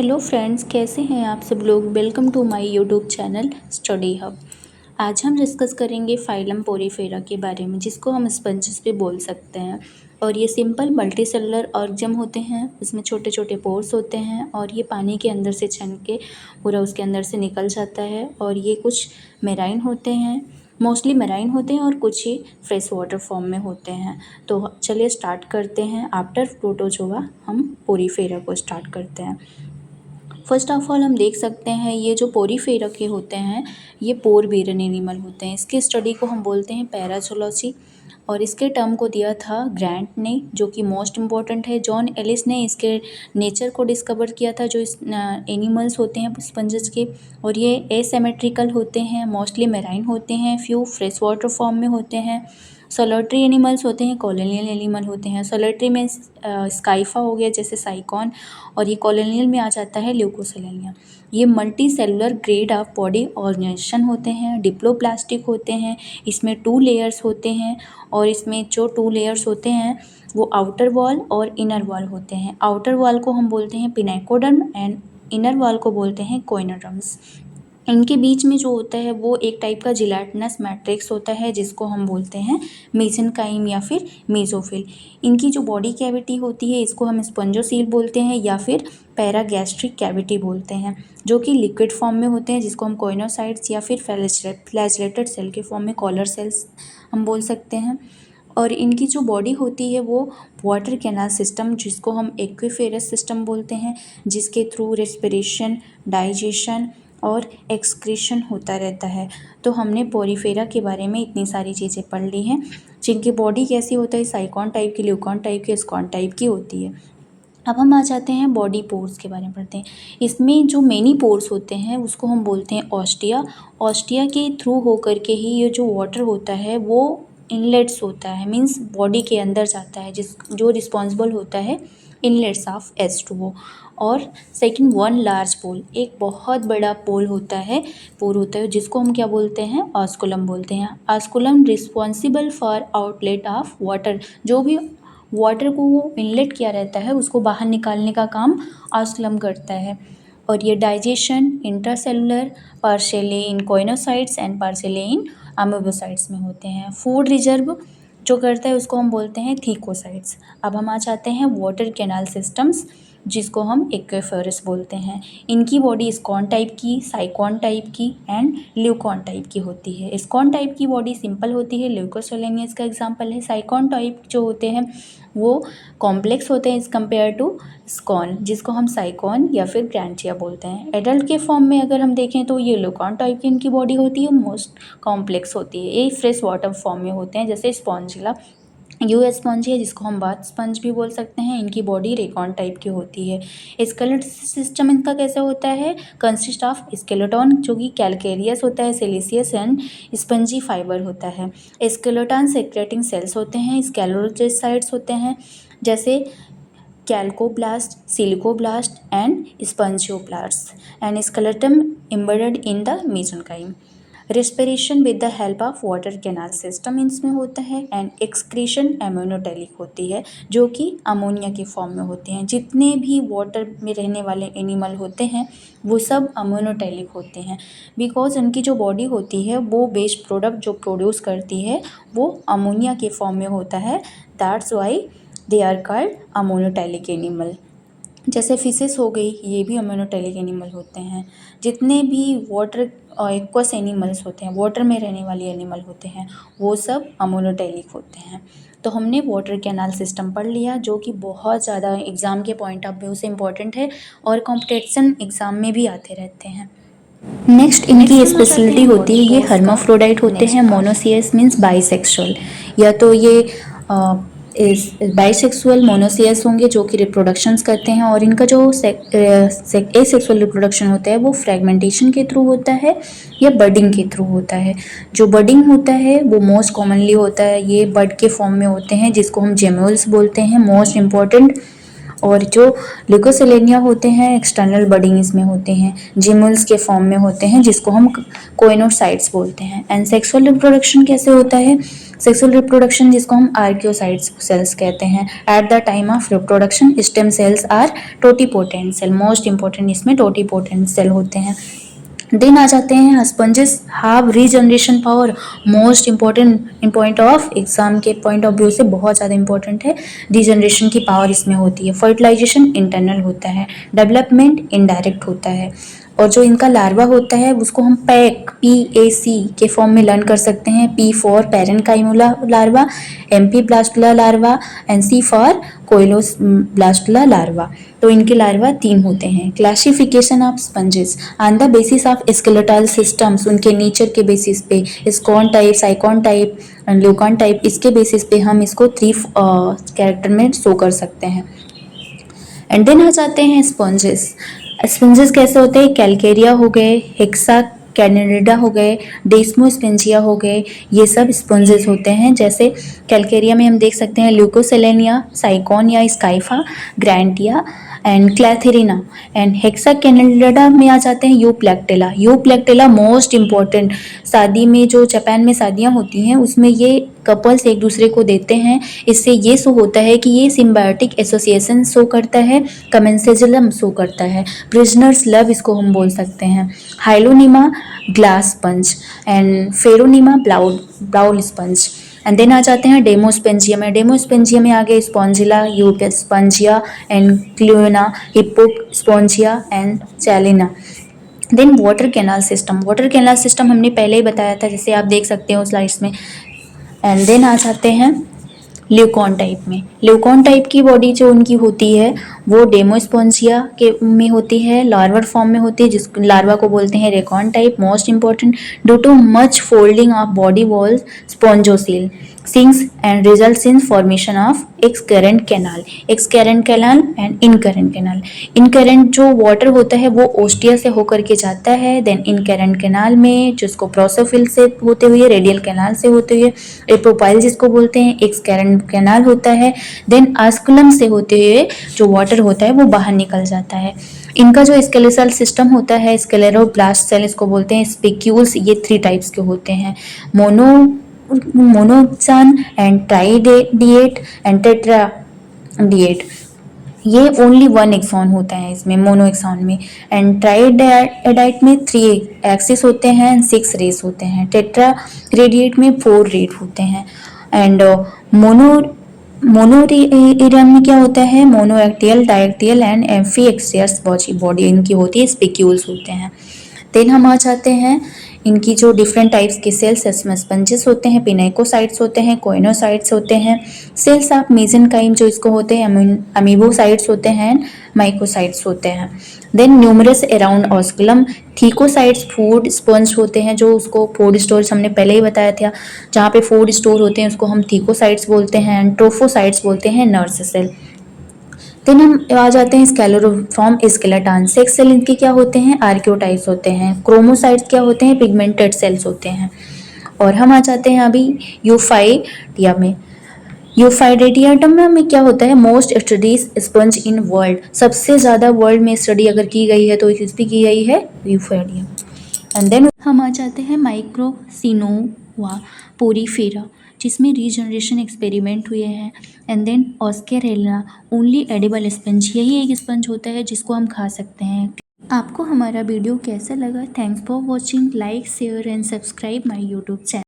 Hello friends, कैसे हैं आप सब लोग। Welcome to my YouTube channel study hub. आज हम डिस्कस करेंगे फाइलम पोरीफेरा के बारे में, जिसको हम स्पंजेस भी बोल सकते हैं। और ये सिंपल मल्टी सेलुलर ऑर्गेनिज्म होते हैं। इसमें छोटे छोटे पोर्स होते हैं और ये पानी के अंदर से छन के पूरा उसके अंदर से निकल जाता है। और ये कुछ मेराइन होते हैं, मोस्टली मेराइन होते हैं और कुछ ही फ्रेश वाटर फॉर्म में होते हैं। तो चलिए स्टार्ट करते हैं। आफ्टर प्रोटोजोआ हम पोरीफेरा को स्टार्ट करते हैं। फर्स्ट ऑफ ऑल हम देख सकते हैं ये जो पोरीफेरा के होते हैं ये पोर बेरन एनिमल होते हैं। इसके स्टडी को हम बोलते हैं पैराजोलॉजी और इसके टर्म को दिया था ग्रैंट ने, जो कि मोस्ट इम्पॉर्टेंट है। जॉन एलिस ने इसके नेचर को डिस्कवर किया था, जो इस एनिमल्स होते हैं स्पंजेस के। और ये एसिमेट्रिकल होते हैं, मोस्टली मेराइन होते हैं, फ्यू फ्रेश वाटर फॉर्म में होते हैं। सोलेटरी एनिमल्स होते हैं, कॉलोनियल एनिमल होते हैं। सोलेटरी में स्काइफा हो गया जैसे साइकॉन, और ये कॉलोनियल में आ जाता है ल्यूकोसेलेनिया। ये multi cellular grade of body organization होते हैं, डिप्लोप्लास्टिक होते हैं। इसमें 2 लेयर्स होते हैं और इसमें जो 2 लेयर्स होते हैं वो आउटर वॉल और इनर वॉल होते हैं। आउटर वॉल को हम बोलते हैं पिनाइकोडर्म एंड इनर वॉल को बोलते हैं कोइनोडर्म्स। इनके बीच में जो होता है वो एक टाइप का जिलेटिनस मैट्रिक्स होता है, जिसको हम बोलते हैं मेसेनकाइम या फिर मेसोफिल। इनकी जो बॉडी कैविटी होती है इसको हम स्पंजोसील बोलते हैं या फिर पैरागैस्ट्रिक कैविटी बोलते हैं, जो कि लिक्विड फॉर्म में होते हैं, जिसको हम कोइनोसाइट्स या फिर फ्लैजेलेटेड सेल के फॉर्म में कॉलर सेल्स हम बोल सकते हैं। और इनकी जो बॉडी होती है वो वाटर कैनाल सिस्टम, जिसको हम एक्विफेरस सिस्टम बोलते हैं, जिसके थ्रू रेस्पिरेशन, डाइजेशन और एक्सक्रीशन होता रहता है। तो हमने पोरीफेरा के बारे में इतनी सारी चीज़ें पढ़ ली हैं, जिनकी बॉडी कैसी होता है, साइकॉन टाइप की, ल्यूकॉन टाइप की, स्कॉन टाइप की होती है। अब हम आ जाते हैं बॉडी पोर्स के बारे में पढ़ते हैं। इसमें जो मेनी पोर्स होते हैं उसको हम बोलते हैं ऑस्टिया। ऑस्टिया के थ्रू होकर के ही ये जो वाटर होता है वो इनलेट्स होता है, मीन्स बॉडी के अंदर जाता है, जो रिस्पॉन्सिबल होता है इनलेट्स ऑफ H2O। और सेकंड, वन लार्ज पोल, एक बहुत बड़ा पोल होता है, पोर होता है, जिसको हम क्या बोलते हैं, ऑस्कुलम बोलते हैं। Osculum responsible for outlet of water, जो भी वाटर को वो इनलेट किया रहता है उसको बाहर निकालने का काम ऑस्कुलम करता है। और ये digestion intracellular, partially in coenocytes and partially in amoebocytes में होते हैं। फूड रिजर्व जो करता है उसको हम बोलते हैं थीकोसाइट्स। अब हम आ जाते हैं वाटर कैनाल सिस्टम्स, जिसको हम एक्वेफरस बोलते हैं। इनकी बॉडी स्कॉन टाइप की, साइकॉन टाइप की एंड ल्यूकॉन टाइप की होती है। स्कॉन टाइप की बॉडी सिंपल होती है, ल्यूकोसेलेनियस का एग्जांपल है। साइकॉन टाइप जो होते हैं वो कॉम्प्लेक्स होते हैं एज़ कम्पेयर टू स्कॉन, जिसको हम साइकॉन या फिर ग्रैंटिया बोलते हैं। एडल्ट के फॉर्म में अगर हम देखें तो ये ल्यूकॉन टाइप की इनकी बॉडी होती है, मोस्ट कॉम्प्लेक्स होती है। ये फ्रेश वाटर फॉर्म में होते हैं, जैसे स्पॉन्जिला यू स्पंज है, जिसको हम बाथ स्पंज भी बोल सकते हैं। इनकी बॉडी रेकॉन टाइप की होती है। स्केलेटल सिस्टम इनका कैसा होता है, कंसिस्ट ऑफ स्केलेटन, जो कि कैलकेरियस होता है, सिलिसियस एंड स्पंजी फाइबर होता है। स्केलेटन सेक्रेटिंग सेल्स होते हैं, स्केलोसाइट्स होते हैं, जैसे calcoblast, silicoblast and spongioblast and skeleton embedded in the mesenchyme. Respiration with the help of water canal system इसमें होता है एंड एक्सक्रीशन एमोनोटेलिक होती है, जो कि अमोनिया के फॉर्म में होते हैं। जितने भी वाटर में रहने वाले एनिमल होते हैं वो सब अमोनोटेलिक होते हैं, बिकॉज उनकी जो बॉडी होती है वो वेस्ट प्रोडक्ट जो प्रोड्यूस करती है वो अमोनिया के फॉर्म में होता है। That's why they are called ammonotelic animal. जैसे फिशेस हो गई, ये भी अमोनोटेलिक एनिमल होते हैं। जितने भी वाटर एक्वस एनिमल्स होते हैं, वाटर में रहने वाले एनिमल होते हैं, वो सब अमोनोटेलिक होते हैं। तो हमने वाटर कैनाल सिस्टम पढ़ लिया, जो कि बहुत ज़्यादा एग्ज़ाम के पॉइंट ऑफ व्यू से इम्पॉर्टेंट है और कॉम्पिटिशन एग्ज़ाम में भी आते रहते हैं। नेक्स्ट इनकी स्पेशलिटी होती है, ये हर्माफ्रोडाइट होते हैं। मोनोसियस मीन्स बाइसेक्सुअल, या तो ये बाइसेक्सुअल मोनोसियस होंगे जो कि रिप्रोडक्शंस करते हैं। और इनका जो एसेक्सुअल रिप्रोडक्शन होता है वो फ्रेगमेंटेशन के थ्रू होता है या बडिंग के थ्रू होता है। जो बडिंग होता है वो मोस्ट कॉमनली होता है, ये बड के फॉर्म में होते हैं, जिसको हम जेम्यूल्स बोलते हैं, मोस्ट इम्पॉर्टेंट। और जो ल्यूकोसेलेनिया होते हैं एक्सटर्नल बडिंग इसमें होते हैं, जिमुल्स के फॉर्म में होते हैं जिसको हम कोइनोसाइट्स बोलते हैं। एंड सेक्सुअल रिप्रोडक्शन कैसे होता है? सेक्सुअल रिप्रोडक्शन जिसको हम आर्कियोसाइट्स सेल्स कहते हैं। At the time of reproduction stem cells are totipotent cell, most important इसमें टोटीपोटेंट सेल होते हैं। देन आ जाते हैं sponges have regeneration power, most important point of exam के पॉइंट ऑफ व्यू से बहुत ज़्यादा इंपॉर्टेंट है। रीजनरेशन की पावर इसमें होती है। फर्टिलाइजेशन इंटरनल होता है, डेवलपमेंट इनडायरेक्ट होता है। और जो इनका लार्वा होता है उसको हम PAC के फॉर्म में लर्न कर सकते हैं। P for parenchymula larva, MP blastula larva and C for coeloblastula larva. तो इनके लार्वा 3 होते हैं। Classification of sponges on the basis of skeletal systems, उनके नेचर के बेसिस पे, ascon type, sycon type, leucon type, इसके basis पे हम इसको 3 कैरेक्टर में शो कर सकते हैं। एंड देन आ जाते हैं स्पंजेस। स्पंजेस कैसे होते हैं? कैलकेरिया हो गए, हेक्सा कैनेडिडा हो गए, डेस्मोस्पेंजिया हो गए, ये सब स्पंजेस होते हैं। जैसे कैलकेरिया में हम देख सकते हैं ल्यूकोसेलेनिया, साइकॉन या स्काइफा, ग्रैंटिया एंड क्लैथेरिना। एंड हेक्सा कैनेडिडा में आ जाते हैं यूप्लेक्टेला। यूप्लेक्टेला मोस्ट इंपॉर्टेंट, शादी में जो जापान में शादियां होती हैं उसमें ये कपल्स एक दूसरे को देते हैं। इससे ये शो होता है कि ये सिम्बायोटिक एसोसिएशन शो करता है, कमेंसेजलम शो करता है, प्रिजनर्स लव इसको हम बोल सकते हैं। Hyalonema glass sponge and pheronema ब्लाउल स्पंज। एंड देन आ जाते हैं डेमोस्पेंजिया में। डेमोस्पेंजिया में आ गए spongilla, euspongia and cliona, hippospongia and chalina. Then water canal system. Water canal system हमने पहले ही बताया था, जैसे आप देख सकते हो स्लाइड्स में। एंड देन आ जाते हैं ल्यूकॉन टाइप में। ल्यूकॉन टाइप की बॉडी जो उनकी होती है वो डेमोस्पोंजिया के में होती है, लार्वर फॉर्म में होती है, जिस लार्वा को बोलते हैं Recon type. Most important, due too much folding of body walls spongocoel sinks and results in formation of excurrent canal and incurrent canal। incurrent जो वाटर होता है वो ओस्टिया से होकर के जाता है, देन incurrent canal में जिसको प्रोसोफिल से होते हुए, रेडियल कैनाल से होते हुए, एप्रोपाइल जिसको बोलते हैं, excurrent canal होता है, देन आस्कुलम से होते हुए जो वाटर होता है वो बाहर निकल जाता है। इनका जो स्केलेटल सिस्टम होता है, स्क्लेरोब्लास्ट सेल इसको बोलते हैं, स्पिक्यूल्स, ये 3 टाइप्स के होते हैं, मोनोक्सान एंड ट्राइडिएट एंड टेट्राडिएट। ये ओनली 1 एक्सॉन होता है इसमें, मोनो एक्सॉन में। एंड ट्राइडाइट में 3 एक्सिस होते हैं एंड 6 रेस होते हैं। टेट्रारेडिएट में 4 रेड होते हैं। एंड मोनोरेडियम में क्या होता है? मोनोएक्टियल, डायएक्टियल एंड एम्फीएक्सियस बॉडी इनकी होती है, स्पिक्यूल्स होते हैं। देन हम आ जाते हैं इनकी जो डिफरेंट टाइप्स के सेल्स इसमें स्पंजेस होते हैं, पिनाइकोसाइट्स होते हैं, कोइनोसाइट्स होते हैं, सेल्स ऑफ मेसेनकाइम जो इसको होते हैं, अमीबोसाइट्स होते हैं, माइकोसाइट्स होते हैं। Then numerous around osculum, thesocytes food sponge होते हैं, जो उसको फूड स्टोर्स हमने पहले ही बताया था, जहाँ पे फूड स्टोर होते हैं उसको हम थीकोसाइट्स बोलते हैं। ट्रोफोसाइट्स बोलते हैं नर्स सेल। देन हम आ जाते हैं स्केलेरोफॉर्म स्केलेटन। सेक्स सेल इनके क्या होते हैं? आर्कियोटाइप्स होते हैं। क्रोमोसाइट्स क्या होते हैं? पिगमेंटेड सेल्स होते हैं। और हम आ जाते हैं अभी यूफाइडिया में। यूफाइडियम में क्या होता है? Most studies sponge in world, सबसे ज़्यादा वर्ल्ड में स्टडी अगर की गई है तो इसकी की गई है यूफाइडियम। एंड देन हम आ जाते हैं माइक्रोसिनोवा पोरीफेरा, जिसमें रीजनरेशन एक्सपेरिमेंट हुए हैं। And then oscarella only edible sponge, यही एक स्पंज होता है जिसको हम खा सकते हैं। आपको हमारा वीडियो कैसा लगा? Thanks for watching, like share and subscribe my YouTube channel.